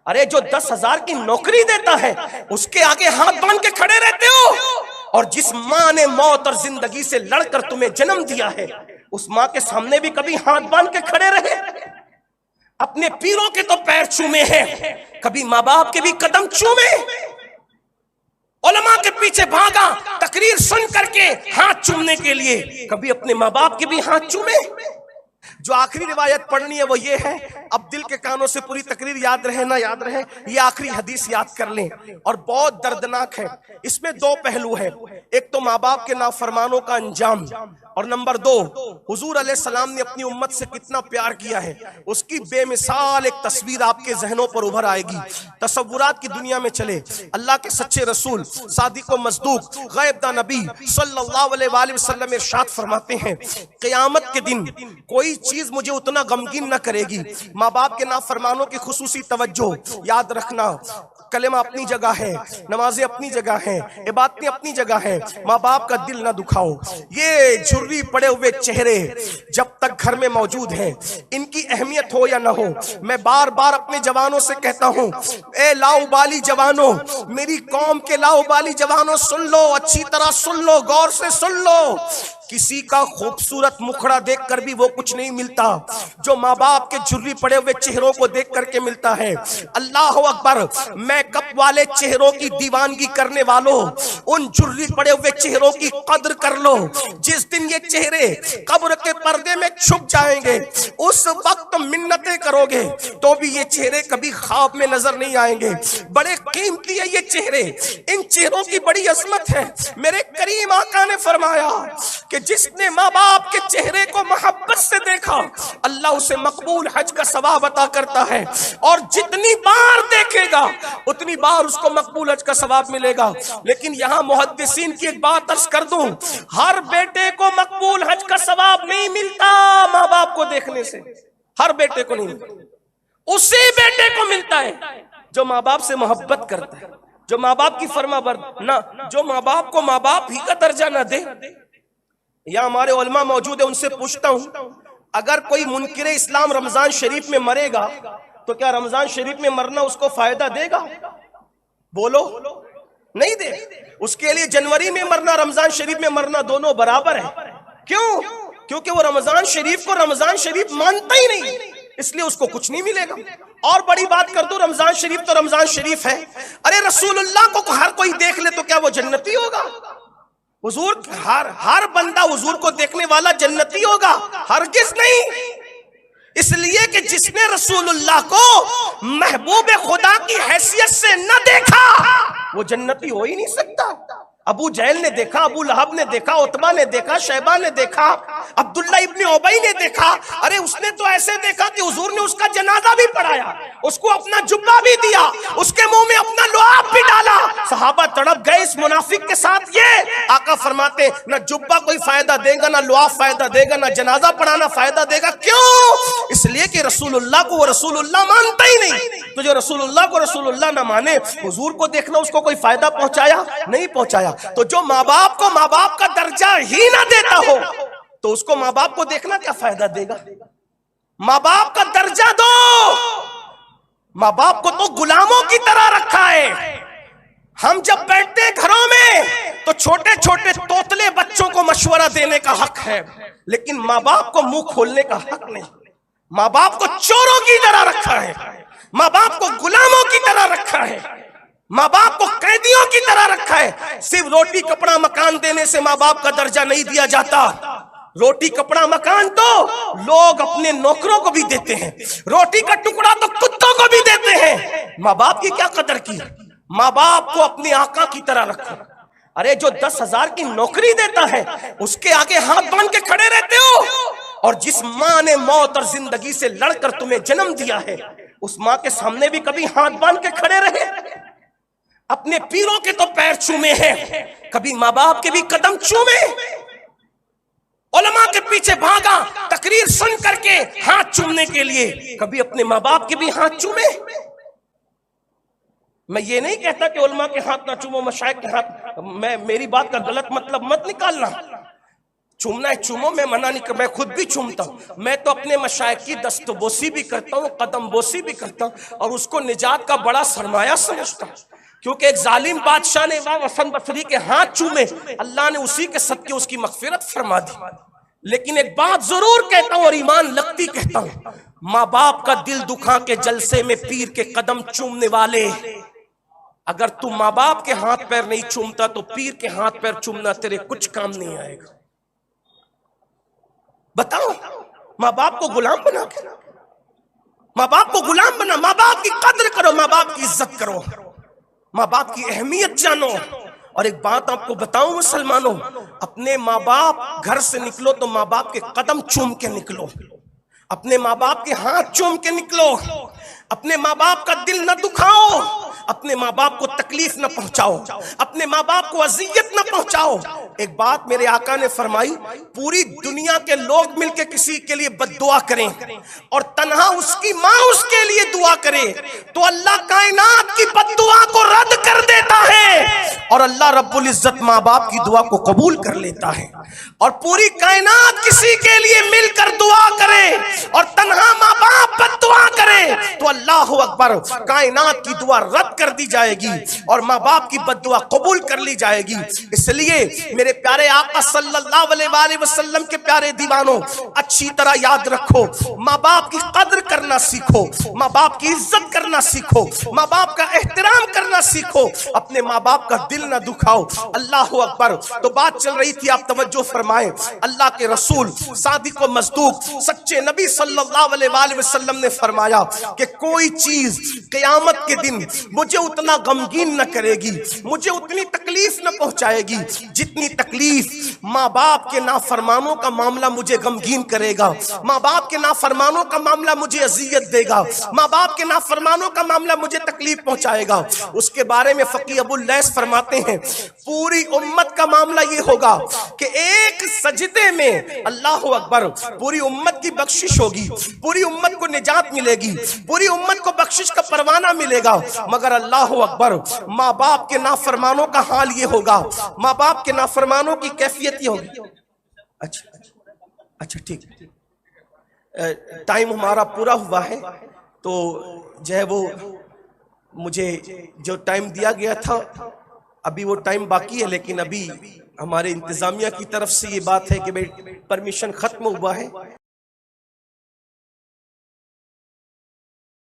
अरे जो 10,000 की नौकरी देता है उसके आगे हाथ बांध के खड़े रहते हो। और जिस माँ ने मौत और जिंदगी से लड़कर तुम्हें जन्म दिया है उस माँ के सामने भी कभी हाथ बांध के खड़े रहे? अपने पीरों के तो पैर चूमे हैं, कभी माँ बाप के भी कदम चूमे? उलमा के पीछे भागा तकरीर सुन करके हाथ चूमने के लिए, कभी अपने माँ बाप के भी हाथ चूमे? जो आखिरी रिवायत पढ़नी है वो ये है, अब दिल के कानों से पूरी तकरीर याद रहे ना याद रहे, ये आखिरी हदीस याद कर लें और बहुत दर्दनाक है। इसमें दो पहलू है, एक तो माँ बाप के नाफरमानों का अंजाम और नंबर दो हुजूर अलैहिस्सलाम ने अपनी उम्मत से कितना प्यार किया है उसकी बेमिसाल एक तस्वीर आपके जहनों पर उभर आएगी। तसव्वुरात की दुनिया में चले, अल्लाह के सच्चे रसूल सादिक व मस्दूक गैबदा नबी सल्लल्लाहु अलैहि वसल्लम इरशाद फरमाते हैं, क़यामत के दिन कोई चीज मुझे उतना गमगीन न करेगी, माँ बाप के नाफरमानों की खुसूसी तवज्जो। याद रखना, कलेमा अपनी जगह है, नमाजें अपनी जगह हैं, इबादतें अपनी जगह हैं, माँ बाप का दिल ना दुखाओ। ये झुर्री पड़े हुए चेहरे जब तक घर में मौजूद हैं, इनकी अहमियत हो या ना हो, मैं बार बार अपने जवानों से कहता हूँ, ए लाउबाली जवानों, मेरी कौम के लाउबाली जवानों, सुन लो, अच्छी तरह सुन लो, गौर से सुन लो। किसी का खूबसूरत मुखड़ा देखकर भी वो कुछ नहीं मिलता जो माँ बाप के झुर्री पड़े हुए चेहरों को देख करके मिलता है। अल्लाह अकबर, मेकअप वाले चेहरों की दीवानगी करने वालों, उन झुर्री पड़े हुए चेहरों की कद्र कर लो। जिस दिन ये चेहरे कब्र के पर्दे में छुप जाएंगे उस वक्त मिन्नतें करोगे तो भी ये चेहरे कभी ख्वाब में नजर नहीं आएंगे। बड़े कीमती है ये चेहरे, इन चेहरों की बड़ी अजमत है। मेरे करीम आका ने फरमाया कि जिसने माँ बाप के चेहरे को मोहब्बत से देखा अल्लाह उसे मकबूल हज का सवाब अता करता है, और जितनी बार देखेगा उतनी बार उसको मकबूल हज का सवाब मिलेगा। लेकिन यहाँ मुहद्दिसीन की एक बात अर्ज कर दूं, हर बेटे को मकबूल हज का सवाब नहीं मिलता माँ बाप को देखने से, हर बेटे को नहीं मिलता। उसी बेटे को मिलता है जो माँ बाप से मोहब्बत करता है, जो माँ बाप की फरमाबरदारी, जो माँ बाप को माँ बाप ही का दर्जा न दे। या हमारे उलमा मौजूद है, उनसे पूछता हूं, अगर कोई मुनकिर इस्लाम रमजान शरीफ में मरेगा तो क्या रमजान शरीफ में मरना उसको फायदा देगा? बोलो, नहीं दे। उसके लिए जनवरी में मरना, रमजान शरीफ में मरना दोनों बराबर है। क्यों? क्योंकि वो रमजान शरीफ को रमजान शरीफ मानता ही नहीं, इसलिए उसको कुछ नहीं मिलेगा। और बड़ी बात कर दो, रमजान शरीफ तो रमजान शरीफ है। अरे रसूलुल्लाह को हर कोई देख ले तो क्या वो जन्नती होगा? हुजूर, हर बंदा हुजूर को देखने वाला जन्नती होगा? हरगिज नहीं। इसलिए कि जिसने रसूलुल्लाह को महबूब खुदा की हैसियत से न देखा वो जन्नती हो ही नहीं सकता। अबू जहल ने देखा, अबू लहब ने देखा, उतबा ने देखा, शैबा ने देखा, अब्दुल्ला इब्ने उबई ने देखा। अरे उसने तो ऐसे देखा कि हुजूर ने उसका जनाजा भी पढ़ाया, उसको अपना जुब्बा भी दिया, उसके मुंह में अपना लुआब भी डाला। सहाबा तड़प गए इस मुनाफिक के साथ। ये आका फरमाते, ना जुब्बा कोई फायदा देगा, ना लुआब फायदा देगा, ना जनाजा पढ़ाना फायदा देगा। क्यों? इसलिए कि रसूलुल्लाह को वो रसूलुल्लाह मानता ही नहीं। तो जो रसूलुल्लाह को रसूलुल्लाह ना माने, हुजूर को देखना उसको कोई फायदा पहुंचाया? नहीं पहुंचाया। तो जो माँ बाप को माँ बाप का दर्जा ही ना देता हो तो उसको माँ बाप को देखना क्या फायदा देगा? माँ बाप का दर्जा दो। माँ बाप को तो गुलामों की तरह रखा है। हम जब बैठते हैं घरों में तो छोटे छोटे तोतले बच्चों को मशवरा देने का हक है, लेकिन माँ बाप को मुंह खोलने का हक नहीं। माँ बाप को चोरों की तरह रखा है, माँ बाप को गुलामों की तरह रखा है, माँ बाप को कैदियों की तरह रखा है। सिर्फ रोटी कपड़ा मकान देने से माँ बाप का दर्जा नहीं दिया जाता। रोटी कपड़ा मकान तो लोग अपने नौकरों को भी देते हैं, रोटी का टुकड़ा तो कुत्तों को भी देते हैं। माँ बाप की क्या कदर की? माँ बाप को अपने आका की तरह रखो। अरे जो 10,000 की नौकरी देता है उसके आगे हाथ बांध के खड़े रहते हो, और जिस माँ ने मौत और जिंदगी से लड़कर तुम्हें जन्म दिया है उस माँ के सामने भी कभी हाथ बांध के खड़े रहे? अपने पीरों के तो पैर चूमे हैं, कभी माँ बाप के भी कदम चूमे? उलमा के पीछे भागा तकरीर सुन करके हाथ चूमने के लिए, कभी अपने माँ बाप के भी हाथ चूमे? मैं ये नहीं कहता कि उलमा के हाथ ना चूमो, मशाइख के हाथ, मेरी बात का गलत मतलब मत निकालना। चूमना है चूमो, मैं मना नहीं कर, मैं खुद भी चूमता हूँ। मैं तो अपने मशाइख की दस्तबोसी भी करता हूँ, कदम बोसी भी करता हूँ, और उसको निजात का बड़ा सरमाया समझता हूँ। क्योंकि एक जालिम बादशाह ने इमाम हसन बसरी के हाथ चूमे, अल्लाह ने उसी के सदके उसकी मगफिरत फरमा दी। लेकिन एक बात जरूर कहता हूँ और ईमान लगती कहता हूँ, माँ बाप का दिल दुखा के जलसे में पीर के कदम चूमने वाले, अगर तू माँ बाप के हाथ पैर नहीं चूमता तो पीर के हाथ पैर चूमना तेरे कुछ काम नहीं आएगा। बताओ, माँ बाप को गुलाम बना के, माँ बाप को गुलाम बना, माँ बाप की कद्र करो, माँ बाप की इज्जत करो, माँ बाप की अहमियत जानो। और एक बात आपको बताऊं मुसलमानों, अपने माँ बाप घर से निकलो तो माँ बाप के कदम चूम के निकलो, अपने माँ बाप के हाथ चूम के निकलो, अपने माँ बाप का दिल न दुखाओ, अपने माँ बाप को तकलीफ न पहुंचाओ, अपने माँ बाप को अजियत न पहुंचाओ। एक बात मेरे आका ने फरमाई, पूरी दुनिया के लोग मिलकर किसी के लिए बद्दुआ करें और तन्हा उसकी माँ उसके लिए दुआ करे तो अल्लाह कायनात की बद्दुआ को रद्द कर देता है और अल्लाह रब्बुल इज्जत माँ बाप की दुआ को कबूल कर लेता है। और पूरी कायनात किसी के लिए मिलकर दुआ करे और तन्हा माँ बाप बद्दुआ करे तो अल्लाह अकबर, कायनात की दुआ रद्द कर दी जाएगी और माँ बाप की बद्दुआ कबूल कर ली जाएगी। इसलिए मेरे प्यारे आका सल्लल्लाहु अलैहि वसल्लम के प्यारे दीवानों, अच्छी तरह याद रखो, माँ बाप की कद्र करना सीखो, माँ बाप की इज्जत करना सीखो, माँ बाप का एहतराम करना सीखो, अपने माँ बाप का दिल ना दुखाओ। अल्लाह अकबर। तो बात चल रही थी, आप तवज्जो फरमाएं, अल्लाह के रसूल सादिक व मस्दूक सच्चे नबी सल्लल्लाहु अलैहि वसल्लम ने फरमाया कि कोई चीज क़यामत के दिन मुझे उतना गमगीन न करेगी, मुझे उतनी तकलीफ न पहुंचाएगी जितनी तकलीफ माँ बाप के नाफरमानों का मामला मुझे गमगीन करेगा, माँ बाप के नाफरमानों का मामला मुझे अजियत देगा, माँ बाप के नाफरमानों का मामला मुझे तकलीफ पहुंचाएगा। उसके बारे में फकी अबुल लैस फरमाते हैं, पूरी उम्मत का मामला ये होगा कि एक सजदे में अल्लाह अकबर पूरी उम्मत की बख्शिश होगी, पूरी उम्मत को निजात मिलेगी, पूरी उम्मत को बख्शिश का परवाना मिलेगा। मगर अल्लाह अकबर, माँ बाप के नाफरमानों का हाल ये होगा, माँ बाप के नाफरमानों की कैफियत ये होगी। अच्छा ठीक, टाइम हमारा पूरा हुआ है, तो जो है वो मुझे जो टाइम दिया गया था अभी वो टाइम बाकी है, लेकिन अभी हमारे इंतजामिया की तरफ से ये बात है कि भाई परमिशन खत्म हुआ है।